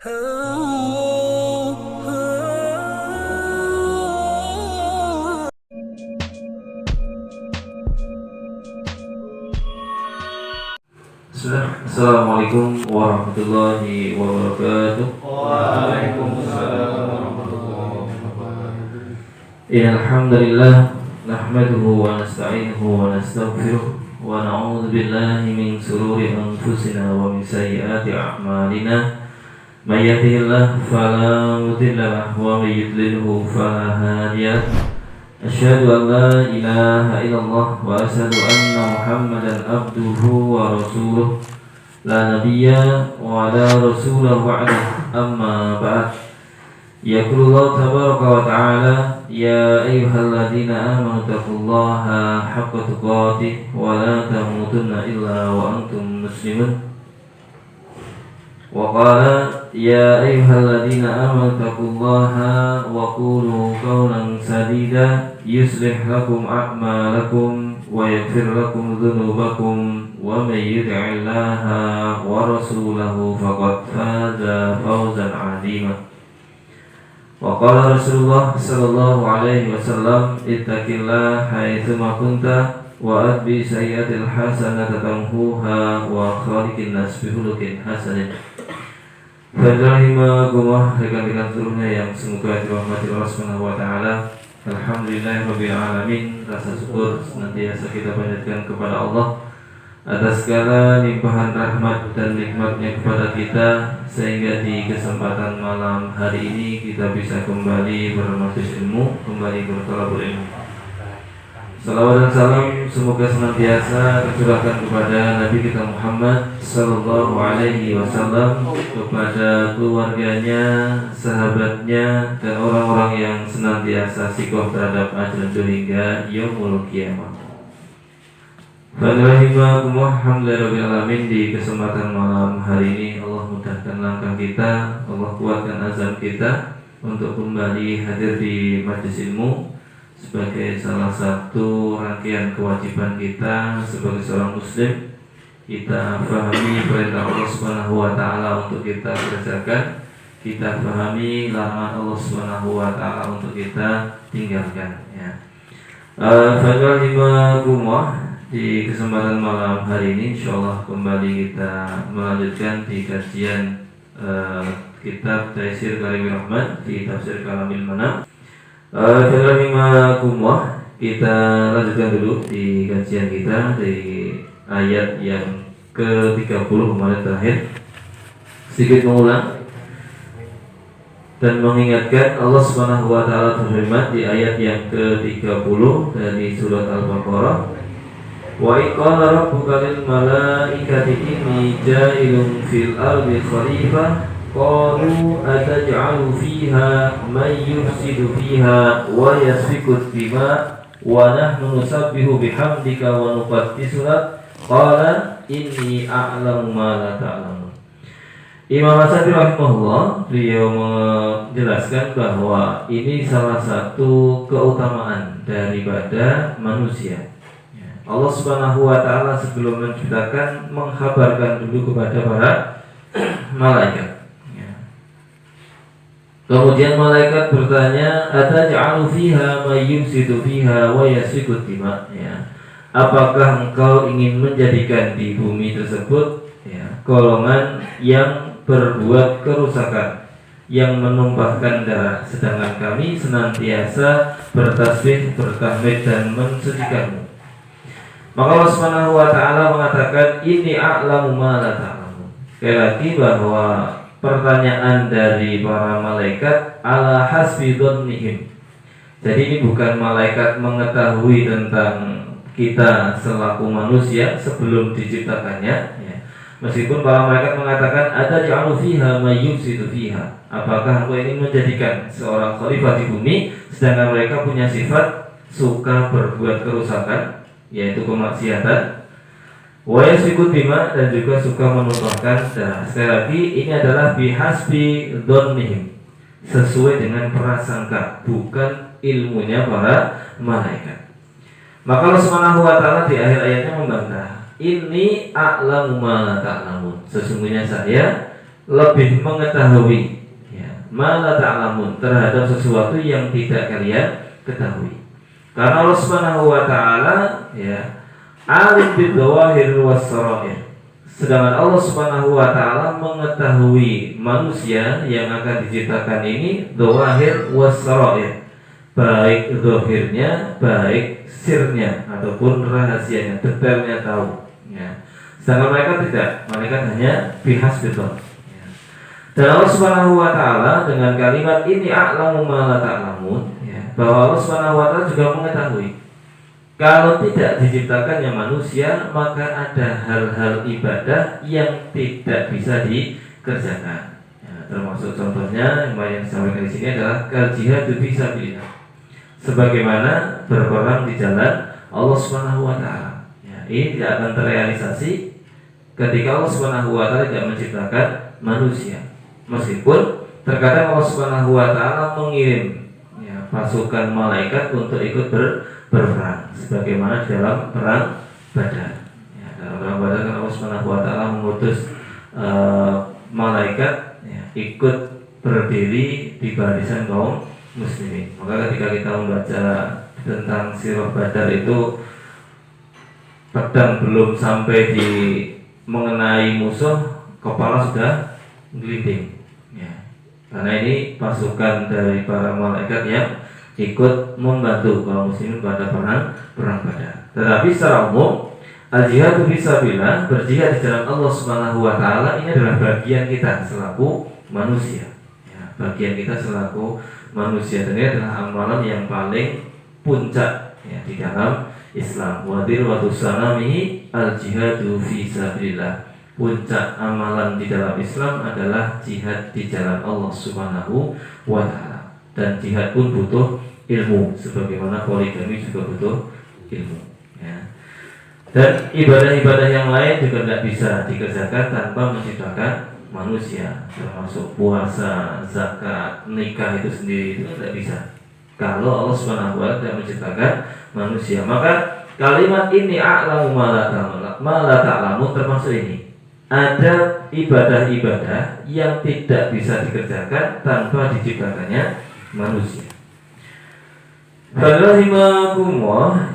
Assalamualaikum warahmatullahi wabarakatuh. Waalaikumsalam warahmatullahi wabarakatuh. Alhamdulillah nahmaduhu wa nasta'inuhu wa nastaghfiruh wa na'udzu billahi min shururi anfusina wa min sayyiati a'malina. May yahdihillahu fala mudilla lahu wa may yudlilhu fala hadiya lahu. Asyhadu an la ilaha illallah wa asyhadu anna Muhammadan abduhu wa rasuluh. La nabiyya wa la rasulah ba'dah. Amma ba'd. Yaqulullahu tabaraka wa ta'ala, ya ayyuhalladzina amanu taqullaha haqqa tuqatih wa la tamutunna illa wa antum muslimun. Wa qala ya ayyuhalladzina amanu taqullaha wa qulu qawlan sadida yuslih lakum a'malakum wa yaghfir lakum dhunubakum wa may yuti'illaha wa rasulahu faqad faza fawzan 'azima. Wa qala Rasulullah sallallahu alaihi wasallam, ittaqillaha haitsu ma kunta wa atbi sayyi'atil hasanata tamhuha wa khaliqin nas bi khuluqin hasanin. Fadlahimakumullah, rekan-rekan seluruhnya yang semoga dirahmati Allah Subhanahu wa taala. Alhamdulillahirabbil alamin. Rasa syukur senantiasa kita panjatkan kepada Allah atas segala limpahan rahmat dan nikmatnya kepada kita, sehingga di kesempatan malam hari ini kita bisa kembali bermajelis ilmu, kembali bertolabul ilmu. Salawat dan salam semoga senantiasa tercurahkan kepada Nabi kita Muhammad sallallahu alaihi wasallam, kepada keluarganya, sahabatnya, dan orang-orang yang senantiasa sikoh terhadap ajaran hingga yaumul qiyamah. Alhamdulillahirabbil alamin. Di kesempatan malam hari ini Allah mudahkan langkah kita, Allah kuatkan azam kita untuk kembali hadir di majelis ilmu sebagai salah satu rangkaian kewajiban kita sebagai seorang muslim. Kita pahami perintah Allah Subhanahu wa taala untuk kita kerjakan, kita pahami larangan Allah Subhanahu wa taala untuk kita tinggalkan, ya. Di kesempatan malam hari ini insyaallah kembali kita melanjutkan di kajian kitab Taisir Karimir Rahman di Tafsir Kalamil Manam. Kita lanjutkan dulu di kajian kita dari ayat yang ke-30 kemarin terakhir. Sedikit mengulang dan mengingatkan, Allah Subhanahu wa taala berfirman di ayat yang ke-30 dari surat Al-Baqarah, wa qala rabbuka lil malaikati inni ja'ilun fil ardi khalifah qalu ataj'alu fiha may yufsidu fiha wa yasfiku dima wa nahnu nusabbihu bihamdika wa nuqaddisu lak qala inni a'lamu ma la ta'lamun. Imam As-Sa'di rahimahullah, beliau menjelaskan bahwa ini salah satu keutamaan daripada manusia. Allah Subhanahu wa taala sebelum menciptakan mengkhabarkan dulu kepada para malaikat. Kemudian malaikat bertanya, ataj'alu fiha may yufsidu fiha wa yasfiku dima, ya. Apakah engkau ingin menjadikan di bumi tersebut, ya, golongan yang berbuat kerusakan, yang menumpahkan darah, sedangkan kami senantiasa bertasbih, bertahmid dan mensucikanmu. Maka Allah Subhanahu wa taala mengatakan, ini a'lamu ma la ta'lamun. Sekali lagi bahwa pertanyaan dari para malaikat ala hasbi dhannihim. Jadi ini bukan malaikat mengetahui tentang kita selaku manusia sebelum diciptakannya, ya. Meskipun para malaikat mengatakan ada ja'alu fiha may yufsidu fiha. Apakah engkau ingin menjadikan seorang khalifah di bumi, sedangkan mereka punya sifat suka berbuat kerusakan, yaitu kemaksiatan, wa yasfiku dima, dan juga suka menumpahkan darah. Sekali lagi, ini adalah bihasbi dhannihim, sesuai dengan prasangka, bukan ilmunya para malaikat. Maka Allah Subhanahu wa taala di akhir ayatnya membantah, inni a'lamu ma la ta'lamun. Sesungguhnya saya lebih mengetahui ma la ta'lamun, terhadap sesuatu yang tidak kalian ketahui. Karena Allah Subhanahu wa taala alim bidzawahir was-sarair. Sedangkan Allah Subhanahu wa taala mengetahui manusia yang akan diciptakan ini dzawahir was-sarair, baik zahirnya, baik sirnya ataupun rahasianya, detailnya tahu. Sedangkan mereka tidak, mereka hanya bihasbidzon. Dan Allah Subhanahu wa taala dengan kalimat ini a'lamu ma la ta'lamun, bahwa Allah Subhanahu wa taala juga mengetahui kalau tidak diciptakannya manusia, maka ada hal-hal ibadah yang tidak bisa dikerjakan. Termasuk contohnya yang disampaikan di sini adalah jihad fisabilillah, sebagaimana berperang di jalan Allah Subhanahu wa taala. Ini tidak akan terrealisasi ketika Allah Subhanahu wa taala tidak menciptakan manusia. Meskipun terkadang Allah Subhanahu wa taala mengirim pasukan malaikat untuk ikut berperang, sebagaimana dalam perang Badar. Dalam perang Badar kan Allah Subhanahu wa taala mengutus malaikat ikut berdiri di barisan kaum muslimin. Maka ketika kita membaca tentang sirah Badar itu, pedang belum sampai di mengenai musuh, kepala sudah gelinding. Karena ini pasukan dari para malaikat yang ikut membantu kaum muslimin pada perang Badar. Tetapi secara umum, al-jihad fisabilillah, berjihad di jalan Allah Subhanahu wa taala, ini adalah bagian kita selaku manusia. Bagian kita selaku manusia, dan ini adalah amalan yang paling puncak di dalam Islam. Wadir wa tusanamihi al-jihadu fisabilillah. Puncak amalan di dalam Islam adalah jihad di jalan Allah Subhanahu wa taala. Dan jihad pun butuh ilmu, sebagaimana poligami juga butuh ilmu. Dan ibadah-ibadah yang lain juga tidak bisa dikerjakan tanpa menciptakan manusia, termasuk puasa, zakat, nikah itu sendiri itu tidak bisa kalau Allah Subhanahu wa taala tidak menciptakan manusia. Maka kalimat ini a'lamu ma la ta'lamun termasuk ini. Ada ibadah-ibadah yang tidak bisa dikerjakan tanpa diciptakannya manusia. Rahimakumullah,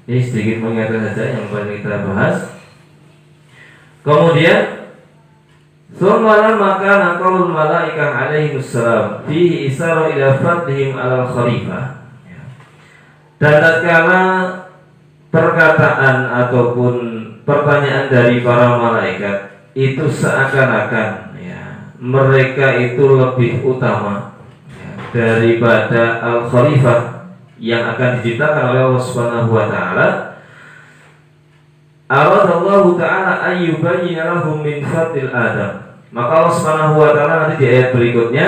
ini sedikit mengingatkan saja yang paling kita bahas. Kemudian summalan maka naqalul malaikah alaihimussalam fihi isara ila fadlihim alal khalifah. Dan tatkala perkataan ataupun pertanyaan dari para malaikat itu seakan-akan mereka itu lebih utama daripada al-khalifah yang akan diciptakan oleh Allah Subhanahu wa taala. Aradallahu ta'ala ayyubayyina lahum min fadlil Adam. Maka Allah Subhanahu wa taala nanti di ayat berikutnya,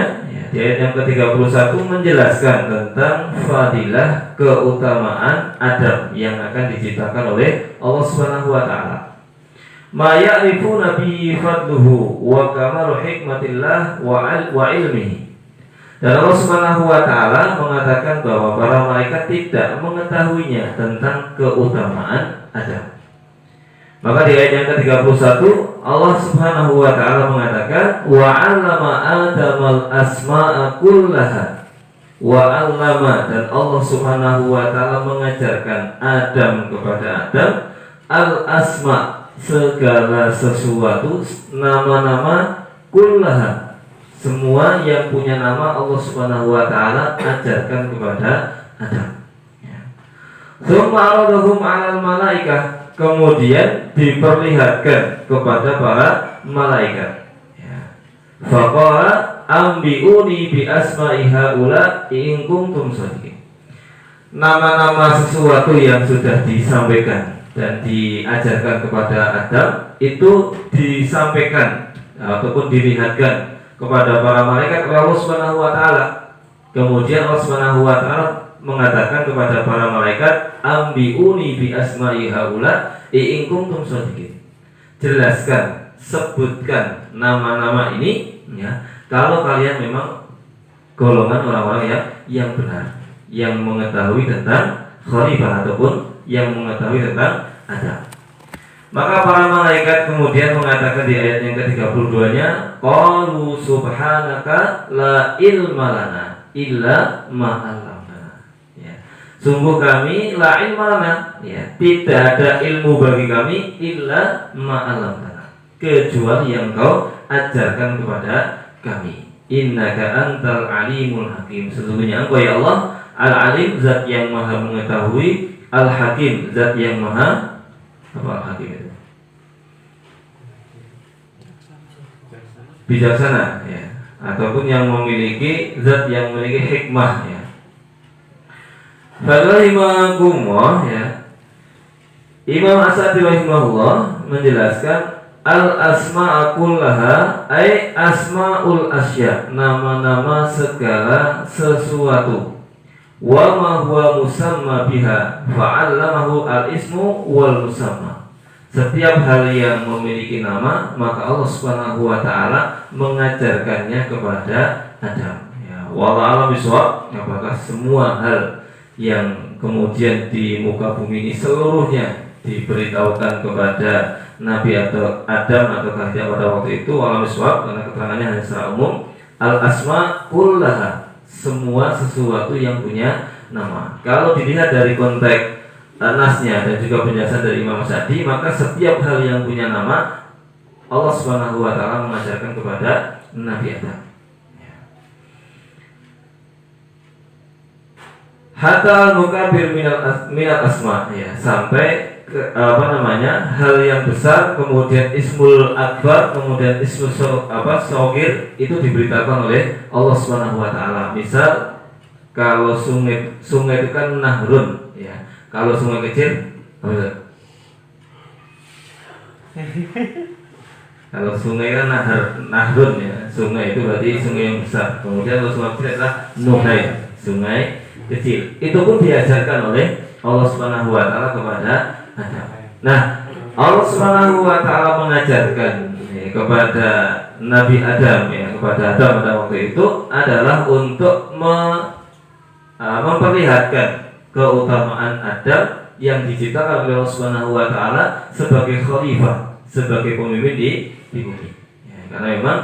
di ayat yang ke-31 menjelaskan tentang fadilah keutamaan Adam yang akan diciptakan oleh Allah Subhanahu wa taala. Ma ya'rifuna bi fadluhu wa kamalu hikmatillah wa ilmihi. Dan Allah Subhanahu wa taala mengatakan bahwa para malaikat tidak mengetahuinya tentang keutamaan Adam. Maka di ayat yang ke-31 Allah Subhanahu wa taala mengatakan wa 'allama Adamal asma'a kullaha. Wa 'allama, dan Allah Subhanahu wa taala mengajarkan Adam kepada Adam al-asma', segala sesuatu, nama-nama, kullaha, semua yang punya nama Allah Subhanahu wa taala ajarkan kepada Adam. Tsumma aradahum 'alal malaikah, kemudian diperlihatkan kepada para malaikat. Faqala ambiuni bi asma'i haula in kuntum shadiqin. Nama-nama sesuatu yang sudah disampaikan dan diajarkan kepada Adam itu disampaikan ataupun dilihatkan kepada para malaikat oleh Allah Subhanahu wa taala. Kemudian Allah Subhanahu wa taala mengatakan kepada para malaikat, ambiuni bi asma'i haula in kuntum shadiqin. Jelaskan, sebutkan nama-nama ini kalau kalian memang golongan orang-orang yang benar, yang mengetahui tentang khalifah ataupun yang mengetahui tentang Adam. Maka para malaikat kemudian mengatakan di ayat yang ke-32-nya, qalu subhanaka la ilma lana illa ma 'allamtana. Ya. Sungguh kami la ilma lana, ya, tidak ada ilmu bagi kami illa ma 'allamtana, kecuali yang kau ajarkan kepada kami. Innaka antal alimul hakim. Sesungguhnya engkau ya Allah al-alim, zat yang maha mengetahui, al-hakim, zat yang maha apa hakim itu? Bijaksana, ya, ataupun yang memiliki zat yang memiliki hikmah, ya. Fadlahimakumullah, ya. Imam As-Sa'di rahimahullah menjelaskan al-asma'a kullaha ay asma'ul asya, nama-nama segala sesuatu. Wa ma huwa musamma biha fa'allamahu al-ismu wal musamma. Setiap hal yang memiliki nama, maka Allah Subhanahu wa taala mengajarkannya kepada Adam. Ya, wallahu a'lam bishawab. Apakah semua hal yang kemudian di muka bumi ini seluruhnya diberitahukan kepada Nabi atau Adam atau tidak pada waktu itu, wallahu bishawab, karena keterangannya hanya secara umum. Al-asma kullaha, semua sesuatu yang punya nama. Kalau dilihat dari konteks nasnya dan juga penjelasan dari Imam Sa'di, maka setiap hal yang punya nama Allah Subhanahu wa taala mengajarkan kepada Nabi Adam. Hatta al-mukabir minal asma, ya, sampai ke, hal yang besar, kemudian ismul akbar, kemudian ismul sogir itu diberitakan oleh Allah Subhanahu wa taala. Misal kalau sungai itu kan nahrun, ya. Kalau sungai kecil apa itu? Kalau sungai kan nahrun, ya. Sungai itu berarti sungai yang besar. Kemudian kalau sungai kecil adalah nuhai, sungai kecil. Itu pun diajarkan oleh Allah Subhanahu wa taala kepada Adam. Nah, Allah Subhanahu wa taala mengajarkan, ya, kepada Nabi Adam, ya, kepada Adam pada waktu itu adalah untuk memperlihatkan keutamaan Adam yang diciptakan oleh Allah Subhanahu wa taala sebagai khalifah, sebagai pemimpin di bumi. Ya, karena memang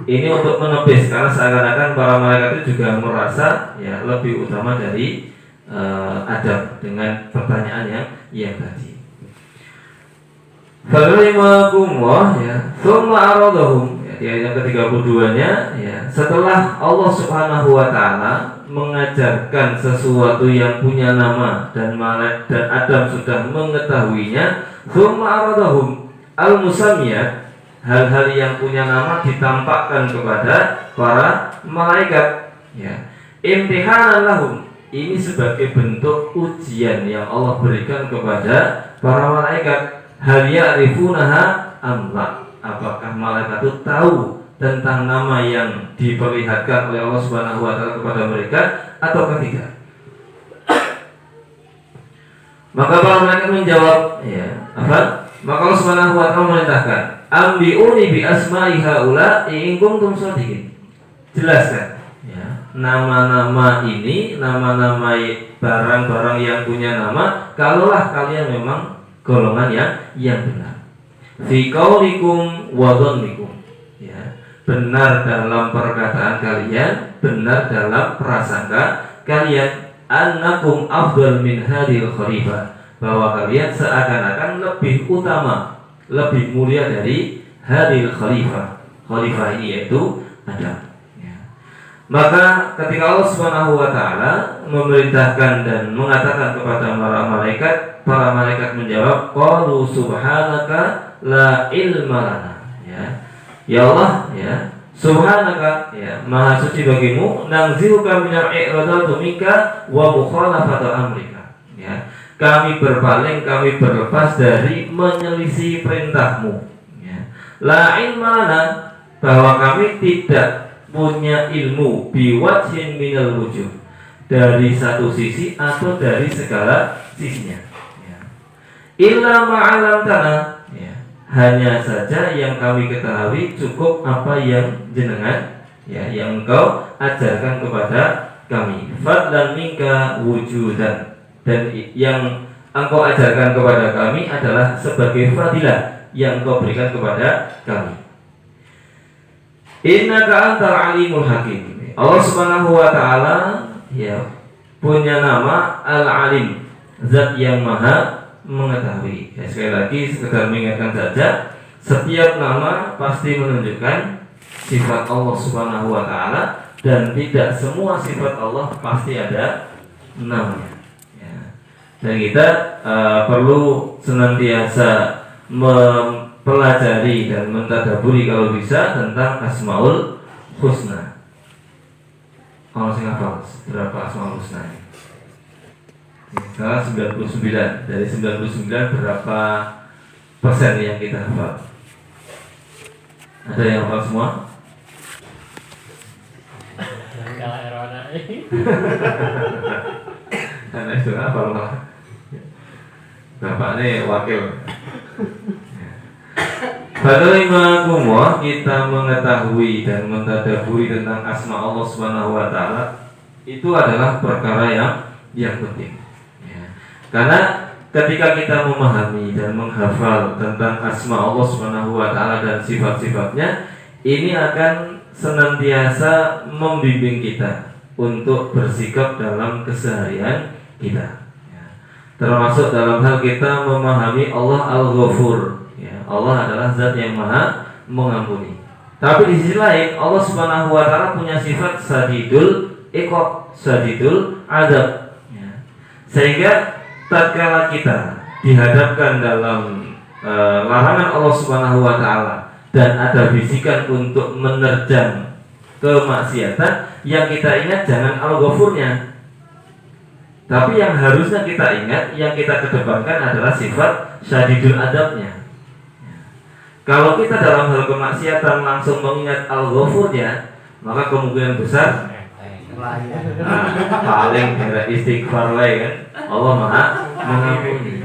ini untuk menepis, karena seakan-akan para malaikat itu juga merasa, ya, lebih utama dari Adam dengan pertanyaan yang tadi. Fadlimakumullah, ya, tsumma aradahum, ya, di ayat yang ke-32-nya, ya, setelah Allah Subhanahu wa taala mengajarkan sesuatu yang punya nama dan Adam sudah mengetahuinya, tsumma aradahum al-musammiyat, hal-hal yang punya nama ditampakkan kepada para malaikat, ya, imtihanan lahum, ini sebagai bentuk ujian yang Allah berikan kepada para malaikat. Hal ya'rifunaha amla, apakah malaikat itu tahu tentang nama yang diperlihatkan oleh Allah Subhanahu wa taala kepada mereka atau tidak? Maka para malaikat menjawab, ya, apa? Maka Allah Subhanahu wa taala memerintahkan, ambiuni bi asma'i haula in kuntum shadiqin. Jelaskan, ya, nama-nama ini, nama-nama barang-barang yang punya nama, kalaulah kalian memang golongan yang benar. Fi qaulikum wa dhannikum, ya, benar dalam perkataan kalian, benar dalam prasangka kalian, annakum afdal min hadhil khalifah, bahwa kalian seakan-akan lebih utama, lebih mulia dari hadhil khalifah. Khalifah ini yaitu Adam. Maka ketika Allah Subhanahu wa taala memerintahkan dan mengatakan kepada para malaikat menjawab, qalu subhanaka la ilma lana, ya. Ya Allah, ya, subhanaka, ya, maha suci bagimu, nangzihuka minal i'radatu minka wa mukhalafati amrika, ya. Kami berpaling, kami berlepas dari menyelisih perintahmu, ya. La ilma lana, bahwa kami tidak punya ilmu biwajhin minal wujuh, dari satu sisi atau dari segala sisinya, ya. Illa ma'alamtana, ya, hanya saja yang kami ketahui cukup apa yang jenengan, ya, yang engkau ajarkan kepada kami. Fadlan minka wujudan, dan yang engkau ajarkan kepada kami adalah sebagai fadilah yang engkau berikan kepada kami. Innaka antal alimul hakim. Allah Subhanahu wa taala ya punya nama Al-Alim, zat yang maha mengetahui. Ya, sekali lagi sekedar mengingatkan saja, setiap nama pasti menunjukkan sifat Allah Subhanahu wa taala, dan tidak semua sifat Allah pasti ada namanya. Ya. Dan kita perlu senantiasa mempelajari dan mentadaburi kalau bisa tentang Asmaul Husna. Kalau saya hafal berapa Asmaul Husna ini? Sekarang 99. Dari 99 berapa persen yang kita hafal? Ada yang hafal semua? Kalau Erona Karena itu hafal lah. Bapak ini wakil. Bagaimana kita mengetahui dan mentadaburi tentang asma Allah Subhanahu wa taala itu adalah perkara yang penting. Ya. Karena ketika kita memahami dan menghafal tentang asma Allah Subhanahu wa taala dan sifat-sifatnya, ini akan senantiasa membimbing kita untuk bersikap dalam keseharian kita. Ya. Termasuk dalam hal kita memahami Allah Al-Ghafur. Ya, Allah adalah zat yang maha mengampuni. Tapi di sisi lain Allah Subhanahu wa taala punya sifat sadidul iqab, sadidul adab. Ya. Sehingga tatkala kita dihadapkan dalam larangan Allah Subhanahu wa taala dan ada bisikan untuk menerjang kemaksiatan, yang kita ingat jangan Al-Ghafurnya. Tapi yang harusnya kita ingat, yang kita kedepankan adalah sifat sadidul adabnya. Kalau kita dalam hal kemaksiatan langsung mengingat Al-Ghafurnya, maka kemungkinan besar paling istighfar lagi kan, Allah maha mengampuni.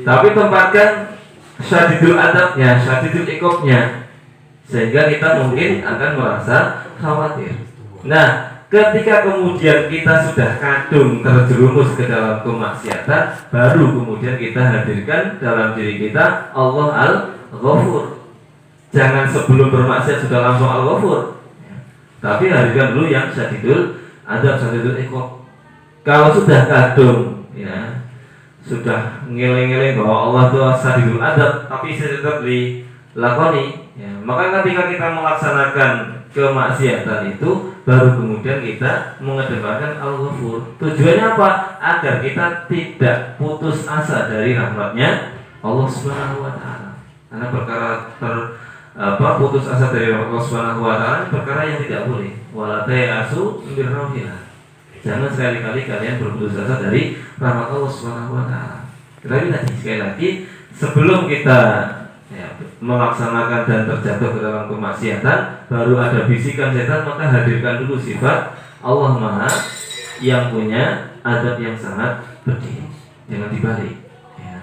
Tapi tempatkan syadidul adabnya, syadidul iqabnya, sehingga kita mungkin akan merasa khawatir. Nah, ketika kemudian kita sudah kadung terjerumus ke dalam kemaksiatan, baru kemudian kita hadirkan dalam diri kita Allah Al-Ghafur. Jangan sebelum bermaksiat sudah langsung Al-Ghafur, tapi hadirkan dulu yang syadidul adab, syadidul iqab. Kalau sudah kadung, ya, sudah ngiling-ngiling bahwa Allah itu syadidul adab, tapi tetap dilakoni, ya, maka ketika kita melaksanakan kemaksiatan itu, baru kemudian kita mengedepankan Al-Ghafur. Tujuannya apa? Agar kita tidak putus asa dari rahmatnya Allah Subhanahu wa taala. Karena perkara putus asa dari Allah Subhanahu wa taala perkara yang tidak boleh. Wala ta'asu min rahmatillah. Jangan sekali-kali kalian berputus asa dari rahmat Allah Subhanahu wa taala. Tetapi tadi sekali lagi, sebelum kita melaksanakan dan terjatuh ke dalam kemaksiatan, baru ada bisikan setan, maka hadirkan dulu sifat Allah Maha yang punya adab yang sangat pedih. Jangan dibalik. Ya.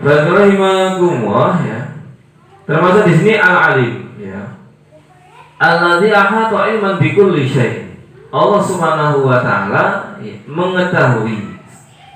Rahimahumullah, ya. Termasuk di sini Al-Alim, ya. Alladzi ahata ilman bi kulli syai'. Allah Subhanahu wa taala mengetahui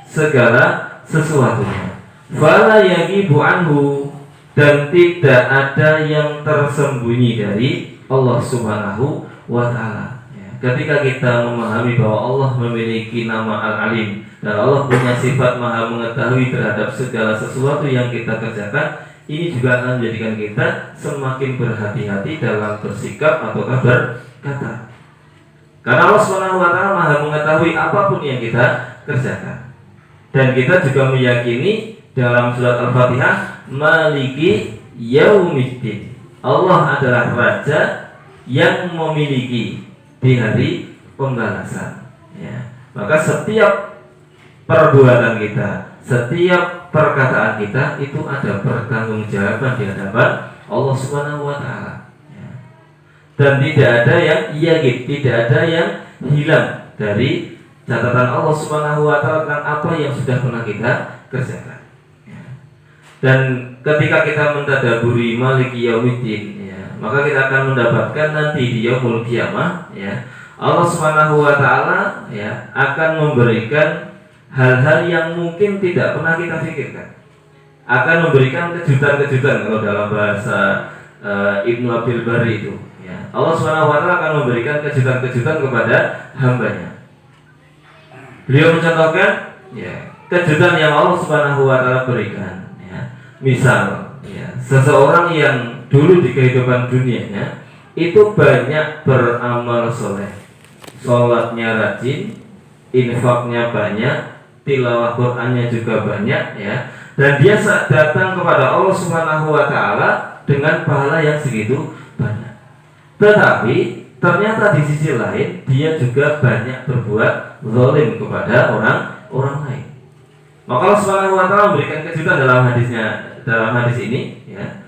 segala sesuatunya. Fala yagibu anhu, dan tidak ada yang tersembunyi dari Allah Subhanahu wa taala. Ya, ketika kita memahami bahwa Allah memiliki nama Al-Alim dan Allah punya sifat maha mengetahui terhadap segala sesuatu yang kita kerjakan, ini juga akan menjadikan kita semakin berhati-hati dalam bersikap atau berkata. Karena Allah Subhanahu wa taala maha mengetahui apapun yang kita kerjakan. Dan kita juga meyakini dalam surat Al-Fatihah, Maliki Yaumiddin, Allah adalah Raja yang memiliki di hari pembalasan. Ya. Maka setiap perbuatan kita, setiap perkataan kita itu ada pertanggungjawaban di hadapan Allah Subhanahu wa taala. Ya. Dan tidak ada yang yagib, tidak ada yang hilang dari catatan Allah Subhanahu wa taala tentang apa yang sudah pernah kita kerjakan. Dan ketika kita mentadaburi Maliki Yaumiddin, ya, maka kita akan mendapatkan nanti di Yaumul Qiyamah, ya, Allah Subhanahu wa taala ya akan memberikan hal-hal yang mungkin tidak pernah kita pikirkan. Akan memberikan kejutan-kejutan kalau dalam bahasa Ibnu Abdul Bari itu ya. Allah Subhanahu wa taala akan memberikan kejutan-kejutan kepada hambanya. Beliau mencontohkan ya, kejutan yang Allah Subhanahu wa taala berikan ya. Misal ya, seseorang yang dulu di kehidupan dunianya itu banyak beramal soleh, sholatnya rajin, infaknya banyak, tilawah Qur'annya juga banyak ya. Dan dia datang kepada Allah Subhanahu wa taala dengan pahala yang segitu banyak. Tetapi ternyata di sisi lain dia juga banyak berbuat zalim kepada orang lain. Maka Allah Subhanahu wa taala memberikan kejutan dalam hadis ini ya.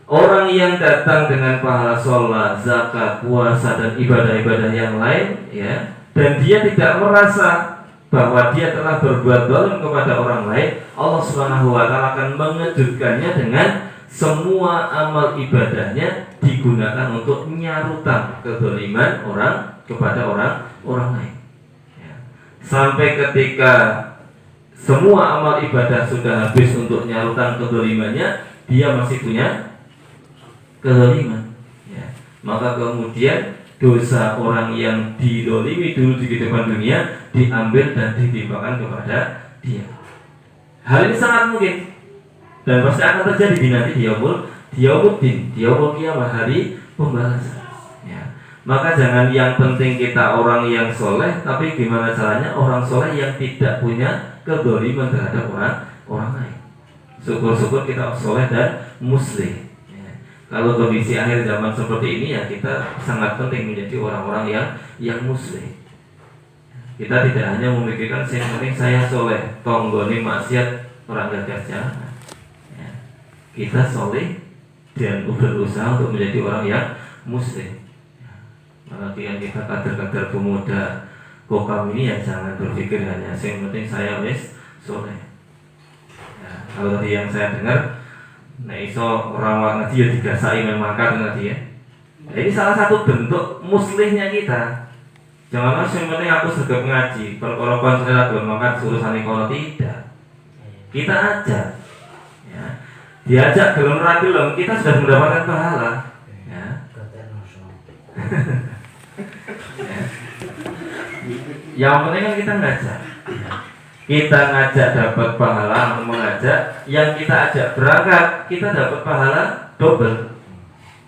Orang yang datang dengan pahala sholat, zakat, puasa dan ibadah-ibadah yang lain ya, dan dia tidak merasa bahwa dia telah berbuat zalim kepada orang lain, Allah Subhanahu wa taala akan mengejutkannya dengan semua amal ibadahnya digunakan untuk nyarutan kezaliman orang kepada orang lain ya. Sampai ketika semua amal ibadah sudah habis untuk nyarutan kezalimannya, dia masih punya kezaliman ya. Maka kemudian dosa orang yang didolimi dulu di kehidupan dunia diambil dan ditimpakan kepada dia. Hal ini sangat mungkin dan pasti akan terjadi di nanti di yaumul kiamah, hari pembalasan ya. Maka jangan yang penting kita orang yang soleh, tapi gimana caranya orang soleh yang tidak punya kedoliman terhadap orang lain. Syukur-syukur kita soleh dan muslim. Kalau kondisi akhir zaman seperti ini ya, kita sangat penting menjadi orang-orang yang muslim. Kita tidak hanya memikirkan yang penting saya soleh, tonggoni maksiat orang gagas, jangan ya. Kita soleh dan berusaha untuk menjadi orang yang muslim ya. Maka yang kita kader-kader pemuda Kokam ini ya jangan berpikir hanya yang penting saya soleh ya. Kalau tadi yang saya dengar, nah iso orang ngaji ya digasai memang kan ngaji ya. Nah, ini salah satu bentuk muslihnya kita. Jangan yang penting aku segera ngaji, perkara konselor belum makan suruh sani kono, tidak. Kita ajak ya. Diajak belum rapi belum, kita sudah mendapatkan pahala ya. Ya. Yang penting kan kita ngajak ya. Kita ngajak dapat pahala mengajak, yang kita ajak berangkat kita dapat pahala double.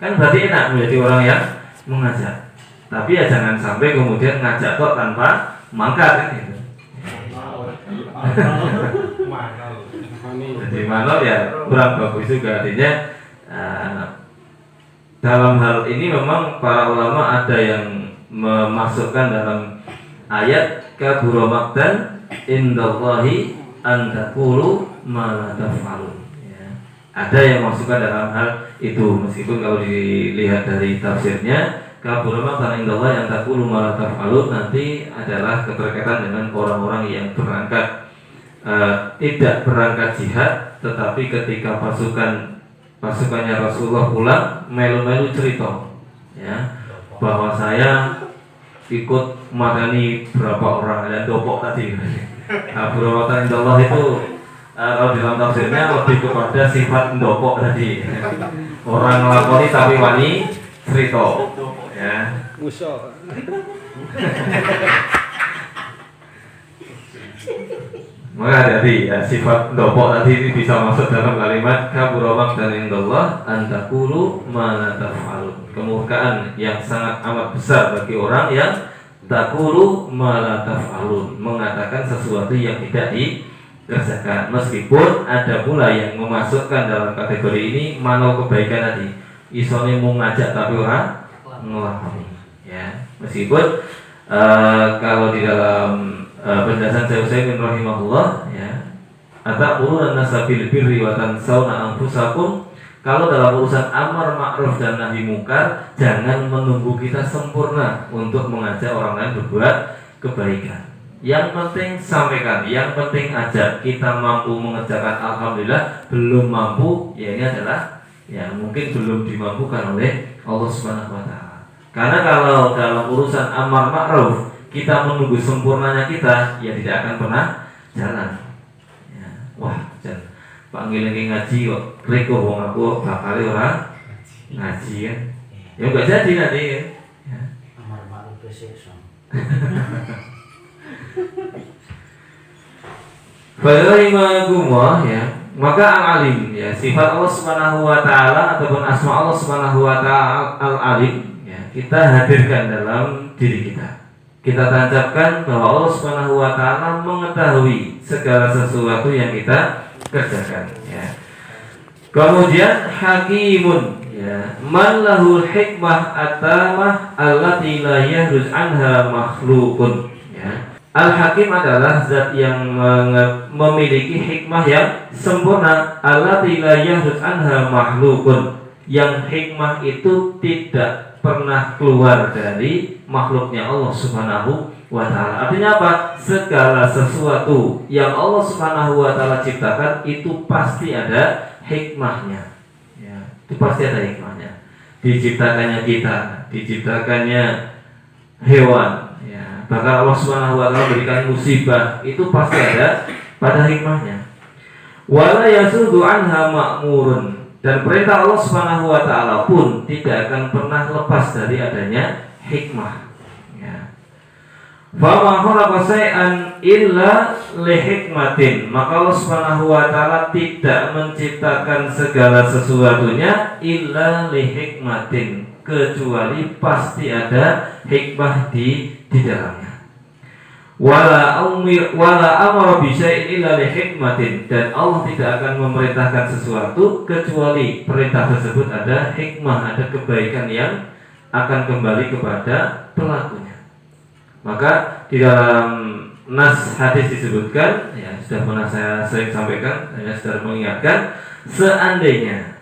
Kan berarti enak menjadi orang yang mengajak. Tapi ya jangan sampai kemudian ngajak kok tanpa mangkat kan gitu. Jadi manol ya kurang bagus juga. Artinya dalam hal ini memang para ulama ada yang memasukkan dalam ayat kabura maqtan indallahi an taqulu ma la taf'alun ya. Ada yang masukkan dalam hal itu, meskipun kalau dilihat dari tafsirnya kabura maqtan indallahi an taqulu ma la taf'alun nanti adalah keterkaitan dengan orang-orang yang berangkat tidak berangkat jihad, tetapi ketika pasukannya Rasulullah pulang melu-melu cerita ya, bahwa saya ikut madani berapa orang dan dopok tadi. Burawatan indallah itu kalau di dalam tafsirnya lebih kepada sifat dopok tadi. Orang ngelakoni tapi wani cerita. Ya. Musuh. Maka jadi ya, sifat dopok tadi ini bisa masuk dalam kalimat kaburawak dan indallah antakulu malatafalun. Kemurkaan yang sangat amat besar bagi orang yang takulu malatafalun, mengatakan sesuatu yang tidak dikerjakan. Meskipun ada pula yang memasukkan dalam kategori ini manau kebaikan tadi, isone mau ngajak tapi orang ngelakoni. Ya, meskipun kalau di dalam penjelasan saya Utsaimin rahimahullah ya, ataquluna an-nasa bil birri wa tansawna anfusakum. Kalau dalam urusan amar ma'ruf dan nahi mungkar, jangan menunggu kita sempurna untuk mengajak orang lain berbuat kebaikan. Yang penting sampaikan, yang penting ajak. Kita mampu mengerjakan alhamdulillah, belum mampu ya ini adalah ya mungkin belum dimampukan oleh Allah Subhanahu wa taala. Karena kalau dalam urusan amar ma'ruf kita menunggu sempurnanya kita, ya tidak akan pernah jalan. Ya. Wah, jangan panggil lagi ngaji kok, reko wong aku bakal orang ngaji kan. Ya enggak jadi nanti kan. Ya. Amar ma'ruf besok. Fa'ilahimahumullah ya. Maka al-alim ya, sifat Allah Subhanahu wa taala ataupun asma Allah Subhanahu wa taala al-alim ya, kita hadirkan dalam diri kita. Kita tancapkan bahwa Allah Subhanahu wa taala mengetahui segala sesuatu yang kita kerjakan ya. Kemudian hakimun ya, man lahul hikmah atamah allati la yahruz anha makhluqun ya. Al-Hakim adalah zat yang memiliki hikmah yang sempurna, allati la yahruz anha makhluqun, yang hikmah itu tidak pernah keluar dari makhluknya Allah Subhanahu wa taala. Artinya apa? Segala sesuatu yang Allah Subhanahu wa taala ciptakan itu pasti ada hikmahnya. Ya, itu pasti ada hikmahnya. Diciptakannya kita, diciptakannya hewan, ya, bahkan Allah Subhanahu wa taala berikan musibah, itu pasti ada pada hikmahnya. Wala yasudu anha ma'murun, dan perintah Allah Subhanahu wa taala pun tidak akan pernah lepas dari adanya hikmah. Ya. Fama khalaqa syai'an illa lihikmatin, maka Allah Subhanahu wa taala tidak menciptakan segala sesuatunya illa lihikmatin, kecuali pasti ada hikmah di dalamnya. Wala amara bi syai'in illa lihikmatin, dan Allah tidak akan memerintahkan sesuatu kecuali perintah tersebut ada hikmah, ada kebaikan yang akan kembali kepada pelakunya. Maka di dalam nas hadis disebutkan, ya sudah pernah saya sering sampaikan, saya sudah mengingatkan, seandainya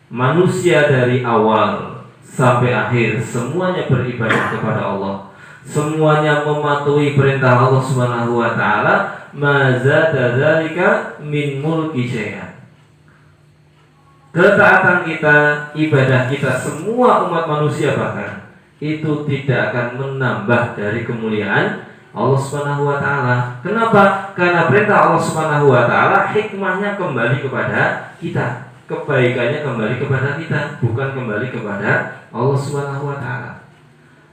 manusia dari awal sampai akhir semuanya beribadah kepada Allah, semuanya mematuhi perintah Allah Subhanahu wa taala, mazada dzalika min mulki syai'an. Ketaatan kita, ibadah kita, semua umat manusia bahkan itu tidak akan menambah dari kemuliaan Allah Subhanahu wa taala. Kenapa? Karena perintah Allah Subhanahu wa taala hikmahnya kembali kepada kita, kebaikannya kembali kepada kita, bukan kembali kepada Allah Subhanahu wa taala.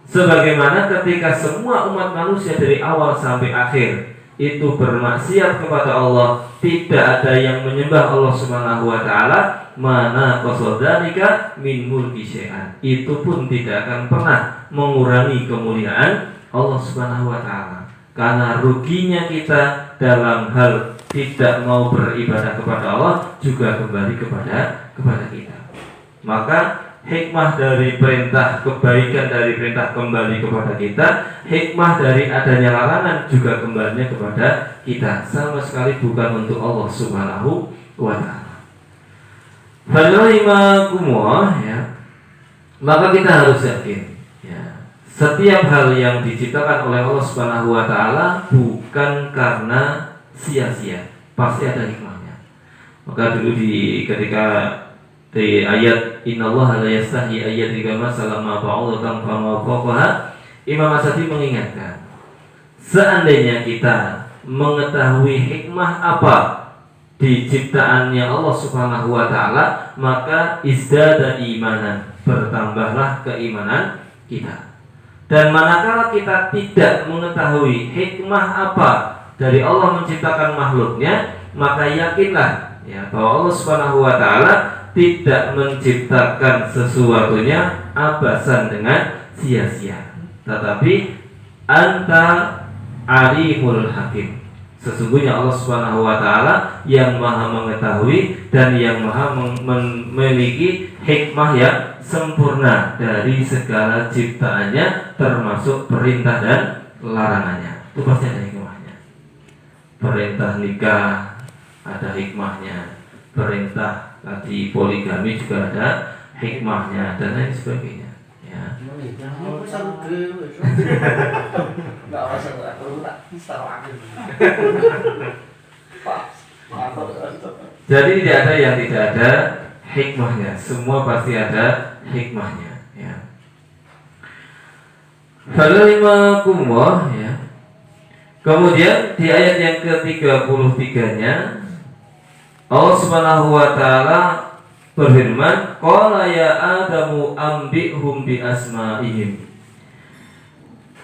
Sebagaimana ketika semua umat manusia dari awal sampai akhir itu bermaksiat kepada Allah, tidak ada yang menyembah Allah Subhanahu wa taala, mana qasadzalika min mulki syai'an, itu pun tidak akan pernah mengurangi kemuliaan Allah Subhanahu wa taala. Karena ruginya kita dalam hal tidak mau beribadah kepada Allah juga kembali kepada kita. Maka hikmah dari perintah kebaikan, dari perintah kembali kepada kita, hikmah dari adanya larangan juga kembalinya kepada kita, sama sekali bukan untuk Allah Subhanahu wa taala. Fa'ilahimahumullah ya. Maka kita harus yakin ya, setiap hal yang diciptakan oleh Allah Subhanahu wa taala bukan karena sia-sia, pasti ada hikmahnya. Maka dulu ketika di ayat innallaha la yastahi ayyadika masalama ba'udatan fama fawqaha, Imam As-Sadi mengingatkan, seandainya kita mengetahui hikmah apa di ciptaannya Allah Subhanahu wa taala, maka izdada imanan, bertambahlah keimanan kita. Dan manakala kita tidak mengetahui hikmah apa dari Allah menciptakan makhluknya, maka yakinlah ya bahwa Allah Subhanahu wa taala tidak menciptakan sesuatunya abasan dengan sia-sia, tetapi anta alimul hakim. Sesungguhnya Allah Subhanahu wa taala yang Maha mengetahui dan yang Maha memiliki hikmah yang sempurna dari segala ciptaannya, termasuk perintah dan larangannya. Itu pasti ada hikmahnya. Perintah nikah ada hikmahnya, perintah tadi poligami juga ada hikmahnya, dan lain sebagainya. Ya. Jadi tidak ada yang tidak ada hikmahnya, semua pasti ada hikmahnya. Ya. Falahimakumullah ya. Kemudian di ayat yang ke-33-nya Allah Subhanahu wa taala berfirman, qala ya Adamu ambihum bi asma'ihim.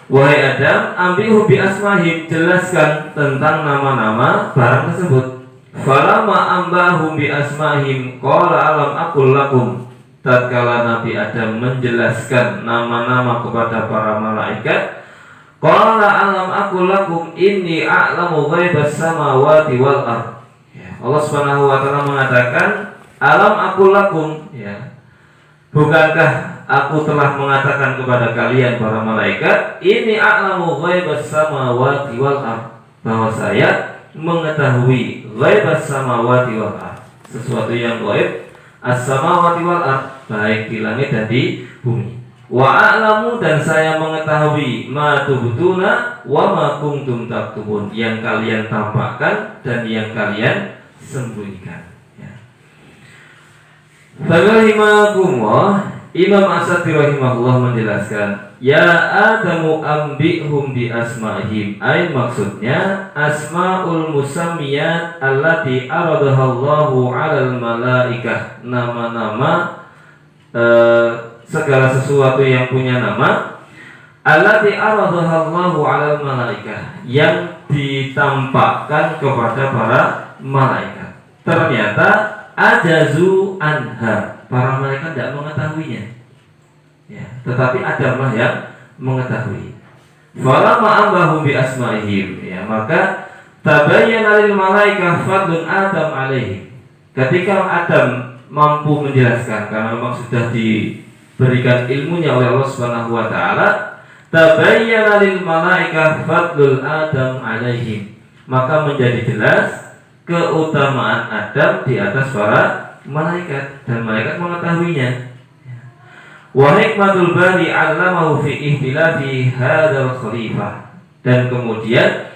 Wahai Adam, ambihum bi asma'ihim, jelaskan tentang nama-nama barang tersebut. Falamma ambahum bi asma'ihim qala alam aqul lakum. Tatkala Nabi Adam menjelaskan nama-nama kepada para malaikat, qala alam aqul lakum inni a'lamu ghaibas samawati wal ardh. Allah Subhanahu wa taala mengatakan, alam aqul lakum, ya. Bukankah aku telah mengatakan kepada kalian para malaikat, ini a'lamu ghaibas samawati wal ardh, bahwa saya mengetahui ghaibas samawati wal ardh, sesuatu yang gaib as-samawati wal ardh, baik di langit dan di bumi. Wa a'lamu, dan saya mengetahui ma tubtuna wa ma kuntum taktubun, yang kalian tampakkan dan yang kalian sembunyikan. Fahimakumullah. Imam As-Sati rahimahullah menjelaskan, ya Adamu ambihum bi asma'ihim, ay maksudnya asma'ul musammiyat allati aradahallahu 'alal malaikah, nama-nama segala sesuatu yang punya nama, allati aradahallahu 'alal malaikah, yang ditampakkan kepada para malaikat. Ternyata ajazu anha, para malaikat tidak mengetahuinya, ya, tetapi Adamlah yang mengetahui. Falamma ambahum bi asma'ihim, ya, maka tabayyana lil malaikah fadlun Adam alaihi. Ketika Adam mampu menjelaskan, karena memang sudah diberikan ilmunya oleh Allah Subhanahu wa taala, tabayyana lil malaikah fadlul Adam alaihim, maka menjadi jelas keutamaan Adam di atas para malaikat, dan malaikat mengetahuinya. Wa hikmatul bari 'allamahu fi ihtilafi hadzal khalifah, dan kemudian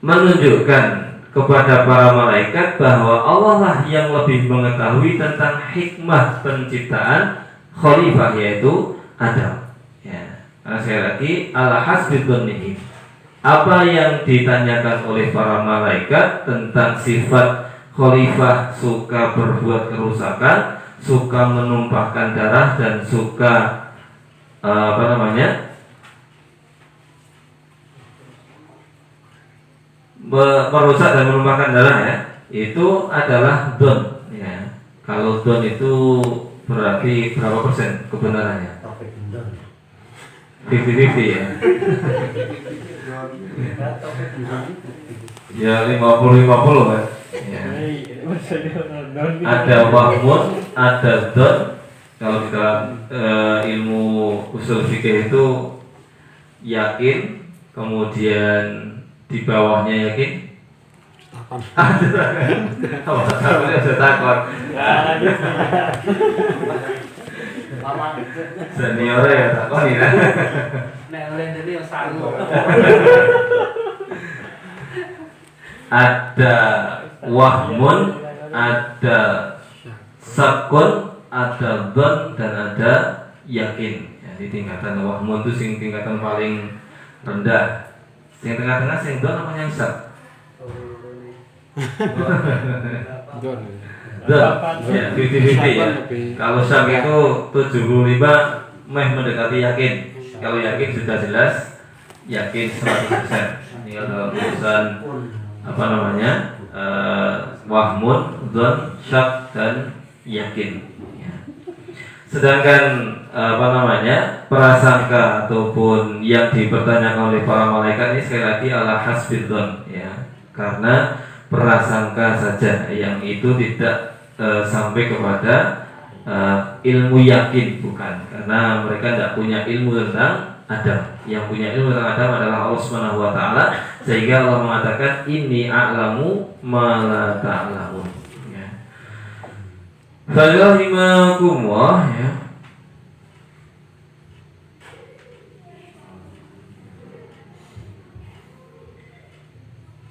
menunjukkan kepada para malaikat bahwa Allah lah yang lebih mengetahui tentang hikmah penciptaan khalifah, yaitu Adam. Ya, karena sekali lagi ala hasbi dzannihim, apa yang ditanyakan oleh para malaikat tentang sifat khalifah, suka berbuat kerusakan, suka menumpahkan darah, dan suka merusak dan menumpahkan darah, ya, itu adalah don, ya. Kalau don itu berarti berapa persen kebenarannya? 50-50 ya. Ya 50-50 kan. Ya. Ada wahmun, ada don. Kalau kita ilmu usul fikih itu yakin, kemudian di bawahnya yakin. Ada takut. Senior ya takut ya. Ada wahmun, ada sakun, ada don, dan ada yakin. Ya, di tingkatan wahmun itu tingkatan paling rendah. Yang tengah-tengah sing don apa yang sak? Don. Ya, 50-50 ya. Kalau sak itu 75 mendekati yakin. Kalau yakin sudah jelas yakin 100%. Ini adalah urusan wahmun, don, syak, dan yakin. Ya. Sedangkan prasangka ataupun yang dipertanyakan oleh para malaikat ini sekali lagi ala hasbid don, ya, karena prasangka saja yang itu tidak sampai kepada ilmu yakin, bukan, karena mereka tidak punya ilmu tentang Adam. Yang punya ilmu tentang Adam adalah Allah Subhanahu wa taala, sehingga Allah mengatakan inni a'lamu ma la ta'lamun, ya. Fahimakumullah, ya.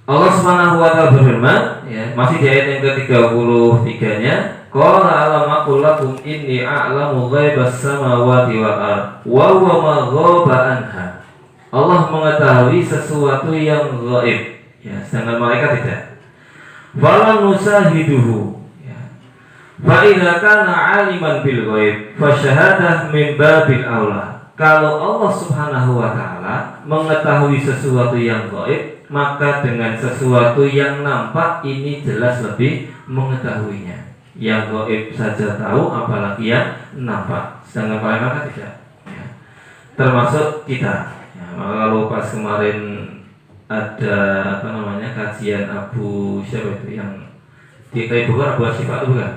Allah Subhanahu wa taala berfirman, ya, masih di ayat yang ke-33-nya, qala alam aqul lakum inni a'lamu ghaibas samawati wal ardh wa huwa ma ghaba anha. Allah mengetahui sesuatu yang gaib, ya, sedangkan malaikat tidak. Fala nusahiduhu, ya. Fa idza kana aliman bil ghaib fa syahadah min babil aula. Kalau Allah Subhanahu wa taala mengetahui sesuatu yang gaib, maka dengan sesuatu yang nampak ini jelas lebih mengetahuinya. Yang gaib saja tahu, apalagi yang nampak. Sedangkan malaikat tidak, ya. Termasuk kita. Ya, maka kalau pas kemarin ada kajian Abu siapa itu yang di Bogor, Abu Asyifa itu bukan?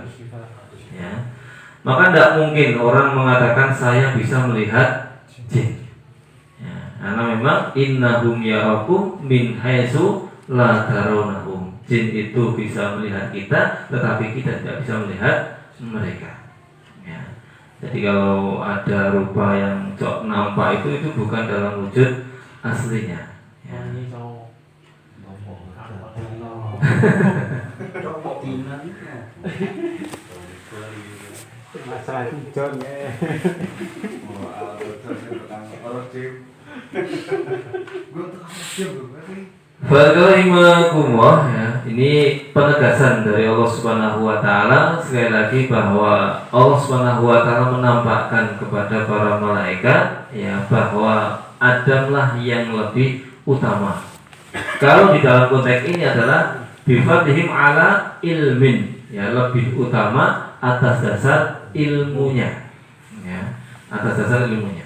Ya. Maka tidak mungkin orang mengatakan saya bisa melihat jin. Ya, karena memang innahum yarakum min haitsu la tarawnahum. Jin itu bisa melihat kita, tetapi kita tidak bisa melihat mereka. Ya. Jadi kalau ada rupa yang nampak itu bukan dalam wujud aslinya. Ya. Masalah hujan ya. Barakallahu ya. Ini penegasan dari Allah Subhanahu wa taala sekali lagi bahwa Allah Subhanahu wa taala menampakkan kepada para malaikat ya bahwa Adamlah yang lebih utama. Kalau di dalam konteks ini adalah bifadhihim ala ilmin, ya, lebih utama atas dasar ilmunya, ya, atas dasar ilmunya.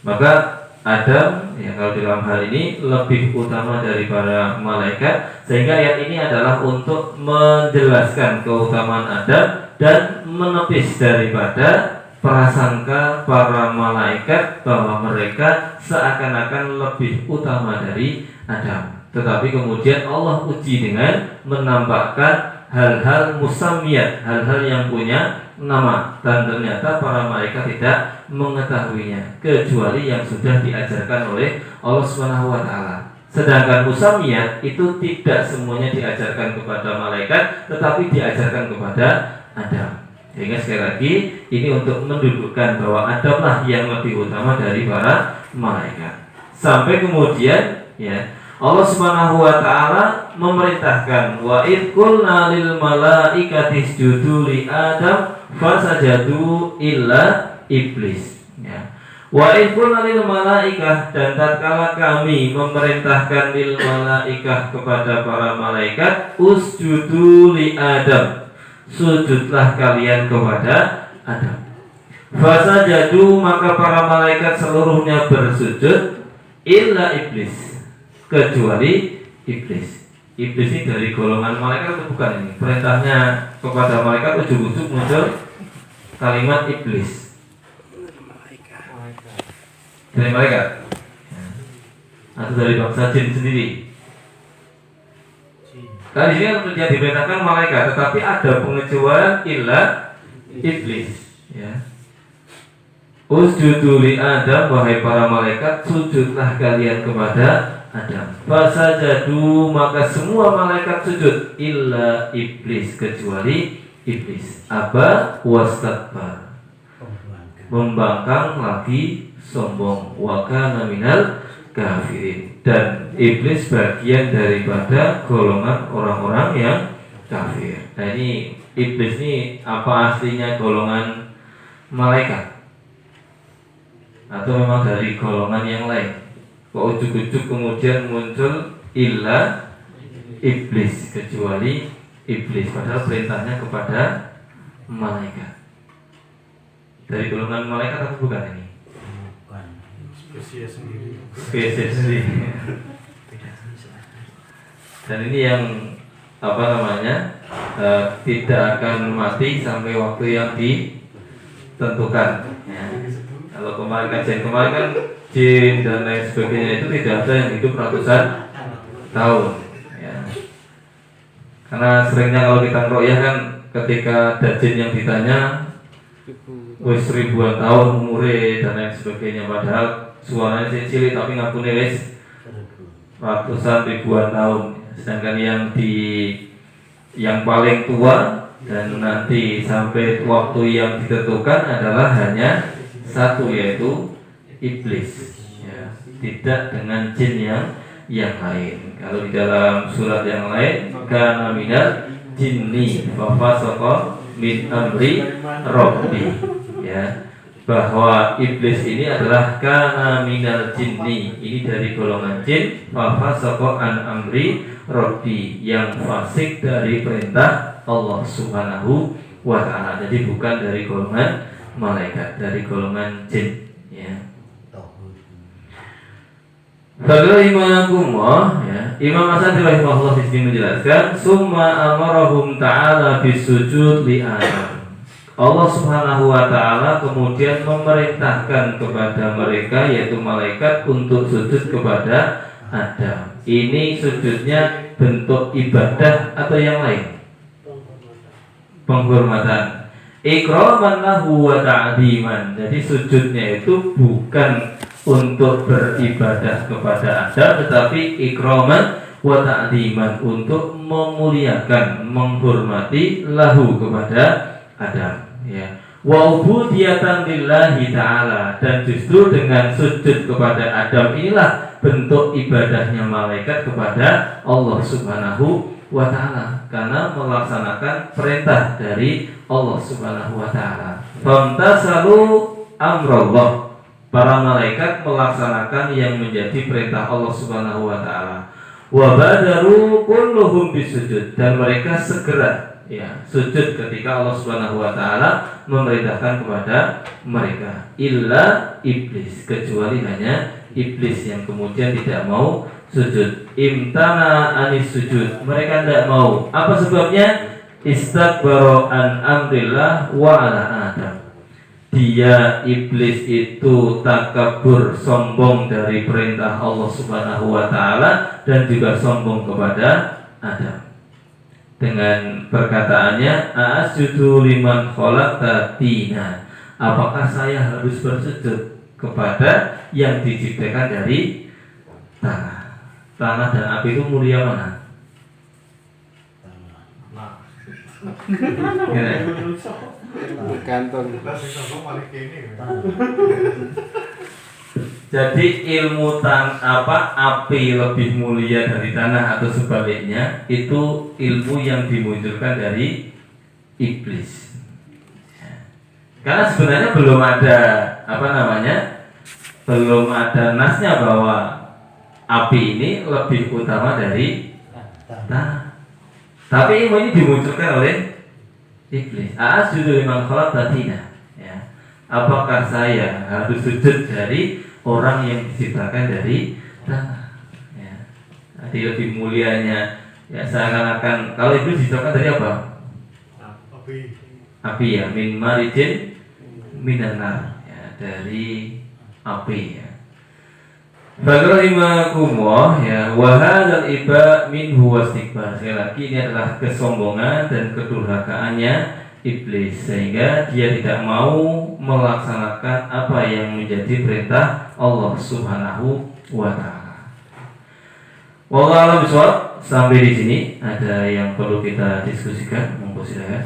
Maka Adam, ya, kalau dalam hal ini lebih utama daripada malaikat, sehingga ayat ini adalah untuk menjelaskan keutamaan Adam dan menepis daripada prasangka para malaikat bahwa mereka seakan-akan lebih utama dari Adam. Tetapi kemudian Allah uji dengan menampakkan hal-hal musamiyat, hal-hal yang punya nama, dan ternyata para malaikat tidak mengetahuinya kecuali yang sudah diajarkan oleh Allah Subhanahu wa taala. Sedangkan musamiyat itu tidak semuanya diajarkan kepada malaikat, tetapi diajarkan kepada Adam. Sehingga sekali lagi ini untuk mendudukkan bahwa Adamlah yang lebih utama dari para malaikat. Sampai kemudian, ya, Allah Subhanahu wa taala memerintahkan wa id qulna lil malaikati isjudu li Adam fasajadu illa iblis, ya. Wa id qulna lil malaikah, dan tatkala kami memerintahkan lil malaikah kepada para malaikat usjudu li Adam, sujudlah kalian kepada Adam. Fasajadu, maka para malaikat seluruhnya bersujud, illa iblis, kecuali iblis. Iblis ini dari golongan malaikat atau bukan ini? Perintahnya kepada malaikat ujug-ujug muncul kalimat iblis. Dari malaikat, atau dari bangsa jin sendiri. Nah, di sini yang diperintahkan malaikat, tetapi ada pengecualian illa iblis, ya. Usjudu li Adam, wahai para malaikat, sujudlah kalian kepada Adam. Fasajadu, maka semua malaikat sujud, illa iblis, kecuali iblis. Aba wastakbar, membangkang lagi, sombong, wa kana minal kafirin, dan iblis bagian daripada golongan orang-orang yang kafir. Nah, ini iblis ini apa aslinya golongan malaikat atau memang dari golongan yang lain? Kok ujuk-ujuk kemudian muncul illa iblis, kecuali iblis, padahal perintahnya kepada malaikat. Dari golongan malaikat atau bukan ini? Spesies sendiri. Dan ini yang tidak akan mati sampai waktu yang ditentukan, ya. Kalau kemarin kajian kemarin kan jin dan lain sebagainya itu tidak ada yang hidup ratusan tahun, ya. Karena seringnya kalau kita ngeroyah kan ketika ada jin yang ditanya wis ribuan tahun umure dan lain sebagainya, padahal suaranya cilik tapi ngapune wis ratusan ribuan tahun. Sedangkan yang paling tua dan nanti sampai waktu yang ditentukan adalah hanya satu, yaitu iblis, ya, tidak dengan jin yang lain. Kalau di dalam surat yang lain, kana minal jinni fa fasaqa min amri rabbi, ya, bahwa iblis ini adalah kana minal jinni, ini dari golongan jin, fa fasaqa an amri rabbi, yang fasik dari perintah Allah Subhanahu wa ta'ala. Jadi bukan dari golongan malaikat, dari golongan jin, ya. Bagaimana ya, Imam Asadi rahimahullah di sini menjelaskan, summa amarahum ta'ala bisujud li Adam. Allah Subhanahu wa ta'ala kemudian memerintahkan kepada mereka, yaitu malaikat, untuk sujud kepada Adam. Ini sujudnya bentuk ibadah atau yang lain? Penghormatan, ikraman lahu wa ta'diman. Jadi sujudnya itu bukan untuk beribadah kepada Adam, tetapi ikraman wa ta'diman, untuk memuliakan, menghormati lahu, kepada Adam, ya. Wa ubudiyatan lillahi ta'ala, dan justru dengan sujud kepada Adam inilah bentuk ibadahnya malaikat kepada Allah Subhanahu wa ta'ala, karena melaksanakan perintah dari Allah Subhanahu wa ta'ala. Famtasalu amrallah, para malaikat melaksanakan yang menjadi perintah Allah Subhanahu wa ta'ala. Wa badaru kulluhum bisujud, dan mereka segera, ya, sujud ketika Allah Subhanahu wa ta'ala memerintahkan kepada mereka. Illa iblis, kecuali hanya iblis yang kemudian tidak mau sujud. Imtana anis sujud, mereka tidak mau. Apa sebabnya? Istakbaru an amrillah wa ala Adam. Dia, iblis itu takabur, sombong dari perintah Allah Subhanahu wa ta'ala, dan juga sombong kepada Adam. Dengan perkataannya, asjudu liman khalaqta tina, apakah saya harus bersujud kepada yang diciptakan dari tanah? Tanah dan api itu mulia mana? Kanton. Jadi ilmu api lebih mulia dari tanah atau sebaliknya, itu ilmu yang dimunculkan dari iblis. Karena sebenarnya belum ada belum ada nasnya bahwa api ini lebih utama dari tanah. Tapi ilmu ini dimunculkan oleh iblis. Asjudu liman khalaqta tina, ya. Apakah saya harus sujud dari orang yang diciptakan dari tanah, ya. Jadi lebih mulianya, ya, seakan-akan kalau iblis diciptakan dari apa? Api, ya, min marijin minanar, ya, dari api, ya. Bagaimana ya, wahadal iba minhu wastikbar. Sekali lagi, ini adalah kesombongan dan kedurhakaannya iblis, sehingga dia tidak mau melaksanakan apa yang menjadi perintah Allah Subhanahu wa ta'ala. Wallahu a'lam bishawab. Sampai di sini ada yang perlu kita diskusikan, monggo silakan.